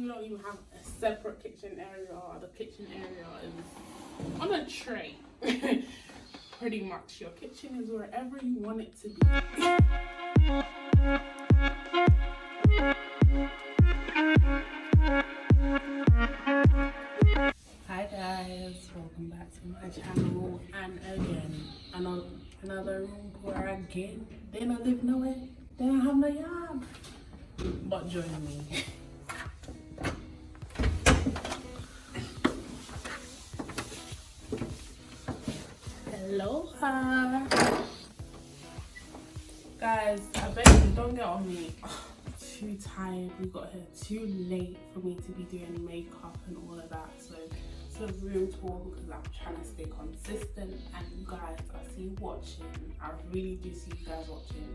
we don't even have a separate kitchen area. The kitchen area is on a tray. Pretty much your kitchen is wherever you want it to be. Hi guys, welcome back to my channel, and again another room tour again. They don't live nowhere, they don't have no yard, but join me. Aloha guys, I bet you don't get on me. Too tired, we got here too late for me to be doing makeup and all of that, so it's a room tour because I'm trying to stay consistent. And you guys, I see you watching, I really do see you guys watching.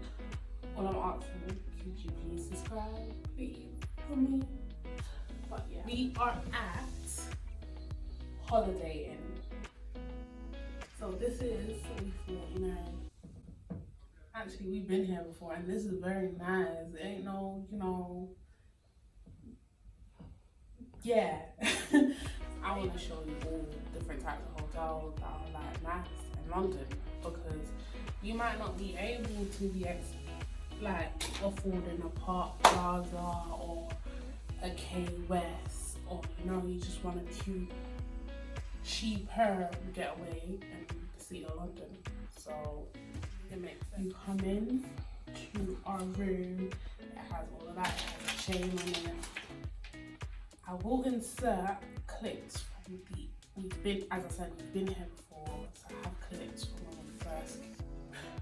All I'm asking, could you please subscribe, please, for me? But yeah, we are at Holiday Inn. So this is, we thought, you know, actually we've been here before and this is very nice. It ain't no, you know, yeah. I want to show you all different types of hotels that are like nice in London, because you might not be able to be like affording a Park Plaza or a K West, or you know, you just want a cute cheaper getaway and see London. So it makes sense. You come in to our room, it has all of that, it has a chain on it. I will insert clips from we've been, as I said, we've been here before, so I have clips from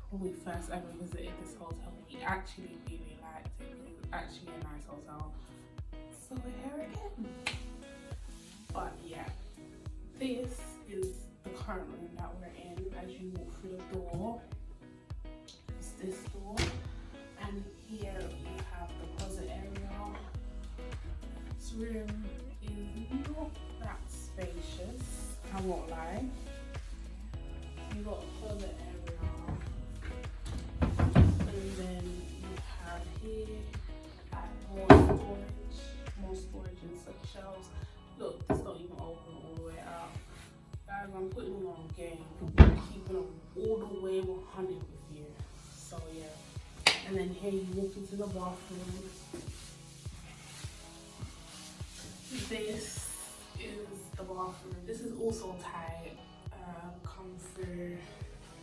when we first ever visited this hotel. We actually really liked it. It was actually a nice hotel. So we're here again. But yeah, this is the current room that we're in. As you walk through the door, it's this door, and here we have the closet area. This room is not that spacious, I won't lie. You got a closet area, and then you have here more storage and some shelves. Look, this don't even open all the way out. Guys, I'm putting you on game, keeping them all the way 100 with you. So yeah, and then here you walk into the bathroom. This is the bathroom. This is also tight. Come through.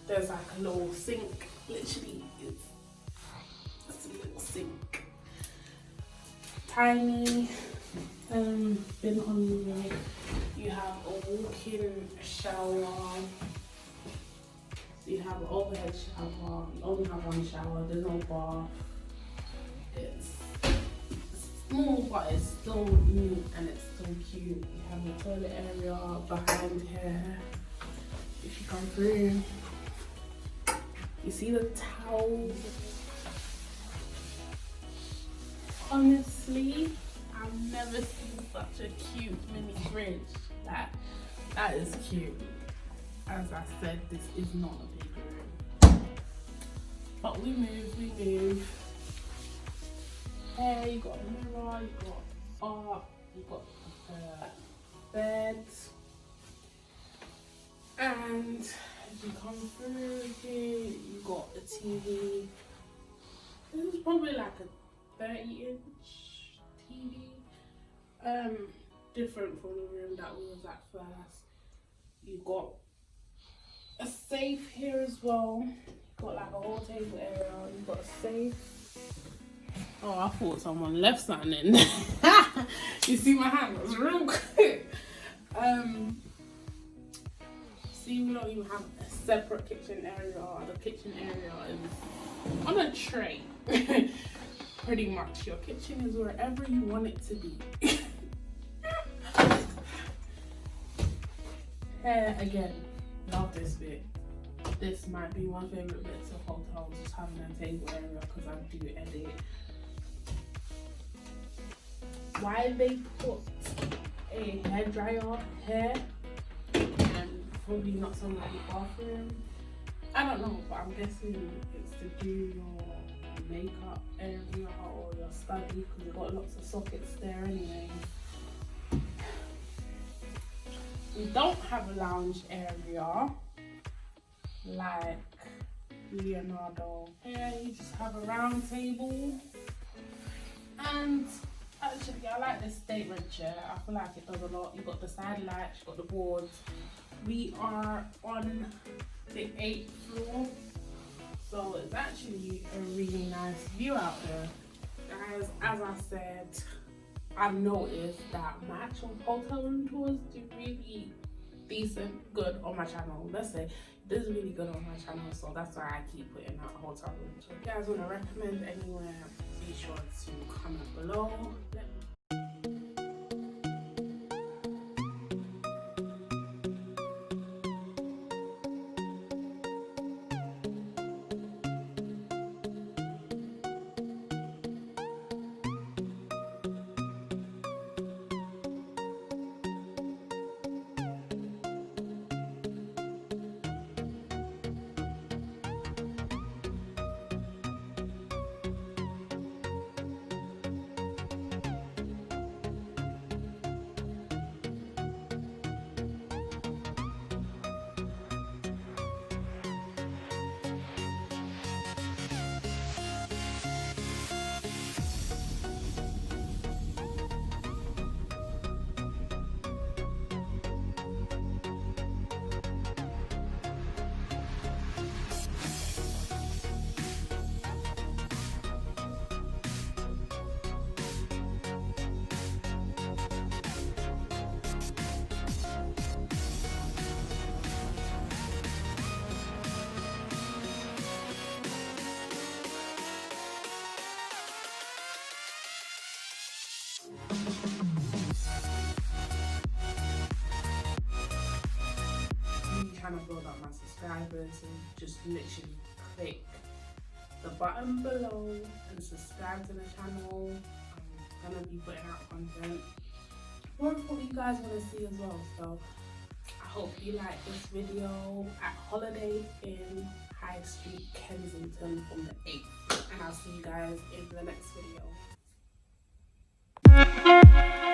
There's like a little sink. Literally, it's a little sink. Tiny. Been on there. You have a walk-in shower. So you have an overhead shower. You only have one shower. There's no bath. It's small, but it's still neat and it's still cute. You have the toilet area behind here. If you come through, you see the towels. Honestly, I've never seen such a cute mini fridge. That is cute. As I said, this is not a big room. But we move. Here you got a mirror, you got art, you got bed, and as you come through here, you got a TV. This is probably like a 30-inch TV. Different from the room that we was at first. You got a safe here as well. You got like a whole table area. You got a safe. Oh, I thought someone left something in there. You see my hand was real quick. See, we don't even have a separate kitchen area. The kitchen area is on a tray. Pretty much your kitchen is wherever you want it to be. Here again, love this bit. This might be my favorite bits of hotels, just having a table area, because I do edit. Why they put a hairdryer here and probably not somewhere in the bathroom, I don't know, but I'm guessing it's to do your makeup area or your study, because you've got lots of sockets there anyway. We don't have a lounge area like Leonardo. Here you just have a round table, and actually I like this statement chair. I feel like it does a lot. You've got the side lights, you've got the boards. We are on the 8th floor, so it's actually a really nice view out there. Guys, as I said, I've noticed that my actual hotel room tours do really decent, good on my channel. Let's say it does really good on my channel, so that's why I keep putting out hotel room tours. If you guys want to recommend anywhere, be sure to comment below. Trying to build up my subscribers, and just literally click the button below and subscribe to the channel. I'm gonna be putting out content more of what you guys want to see as well, so I hope you like this video at Holiday Inn High Street, Kensington from the 8th, and I'll see you guys in the next video.